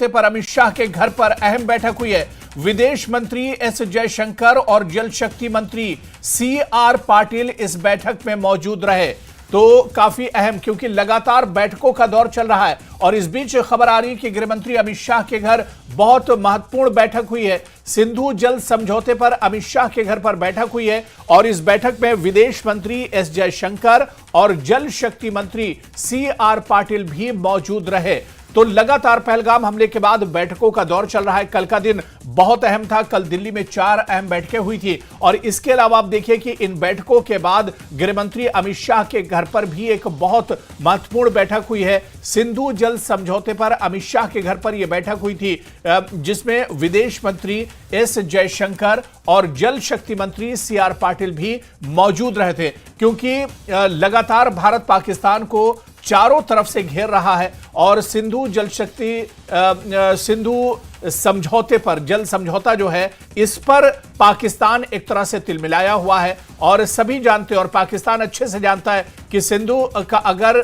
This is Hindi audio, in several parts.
पर अमित शाह के घर पर अहम बैठक हुई है। विदेश मंत्री एस जयशंकर और जल शक्ति मंत्री सी आर पाटिल इस बैठक में मौजूद रहे। तो काफी अहम, क्योंकि लगातार बैठकों का दौर चल रहा है और इस बीच खबर आ रही है कि गृहमंत्री अमित शाह के घर बहुत महत्वपूर्ण बैठक हुई है। सिंधु जल समझौते पर अमित शाह के घर पर बैठक हुई है और इस बैठक में विदेश मंत्री एस जयशंकर और जल शक्ति मंत्री सी आर पाटिल भी मौजूद रहे। तो लगातार पहलगाम हमले के बाद बैठकों का दौर चल रहा है। कल का दिन बहुत अहम था। कल दिल्ली में 4 अहम बैठकें हुई थी और इसके अलावा आप देखिए कि इन बैठकों के बाद गृहमंत्री अमित शाह के घर पर भी एक बहुत महत्वपूर्ण बैठक हुई है। सिंधु जल समझौते पर अमित शाह के घर पर यह बैठक हुई थी, जिसमें विदेश मंत्री एस जयशंकर और जल शक्ति मंत्री सी आर पाटिल भी मौजूद रहे थे, क्योंकि लगातार भारत पाकिस्तान को चारों तरफ से घेर रहा है और सिंधु समझौते पर, जल समझौता जो है, इस पर पाकिस्तान एक तरह से तिलमिलाया हुआ है और सभी जानते हैं और पाकिस्तान अच्छे से जानता है कि सिंधु का अगर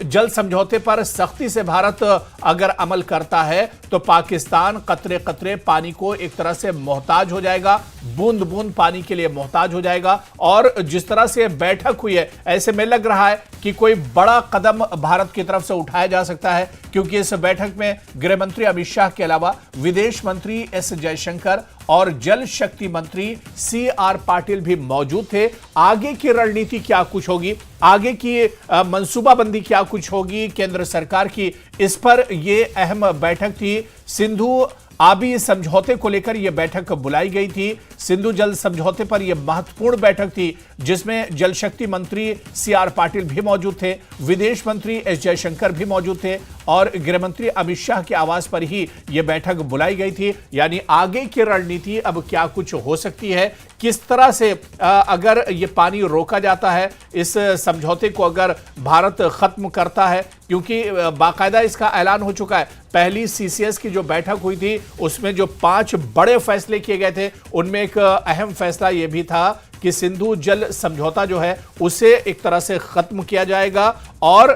जल समझौते पर सख्ती से भारत अगर अमल करता है तो पाकिस्तान कतरे कतरे पानी को एक तरह से मोहताज हो जाएगा, बूंद बूंद पानी के लिए मोहताज हो जाएगा। और जिस तरह से बैठक हुई है, ऐसे में लग रहा है कि कोई बड़ा कदम भारत की तरफ से उठाया जा सकता है, क्योंकि इस बैठक में गृहमंत्री अमित शाह के अलावा विदेश मंत्री एस जयशंकर और जल शक्ति मंत्री सी आर पाटिल भी मौजूद थे। आगे की रणनीति क्या कुछ होगी, आगे की मंसूबाबंदी क्या कुछ होगी केंद्र सरकार की, इस पर यह अहम बैठक थी। सिंधु आबी समझौते को लेकर यह बैठक बुलाई गई थी। सिंधु जल समझौते पर यह महत्वपूर्ण बैठक थी, जिसमें जल शक्ति मंत्री सी आर पाटिल भी मौजूद थे, विदेश मंत्री एस जयशंकर भी मौजूद थे और गृहमंत्री अमित शाह के आवास पर ही यह बैठक बुलाई गई थी। यानी आगे की रणनीति अब क्या कुछ हो सकती है, किस तरह से अगर ये पानी रोका जाता है, इस समझौते को अगर भारत खत्म करता है, क्योंकि बाकायदा इसका ऐलान हो चुका है। पहली सीसीएस की जो बैठक हुई थी उसमें जो 5 बड़े फैसले किए गए थे, उनमें एक अहम फैसला यह भी था कि सिंधु जल समझौता जो है उसे एक तरह से खत्म किया जाएगा और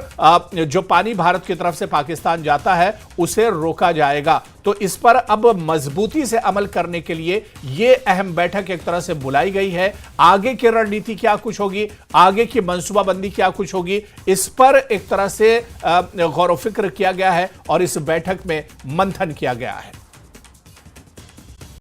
जो पानी भारत की तरफ से पाकिस्तान जाता है उसे रोका जाएगा। तो इस पर अब मजबूती से अमल करने के लिए यह अहम बैठक एक तरह से बुलाई गई है। आगे की रणनीति क्या कुछ होगी, आगे की मंसूबाबंदी क्या कुछ होगी, इस पर एक तरह से गौर व फिक्र किया गया है और इस बैठक में मंथन किया गया है।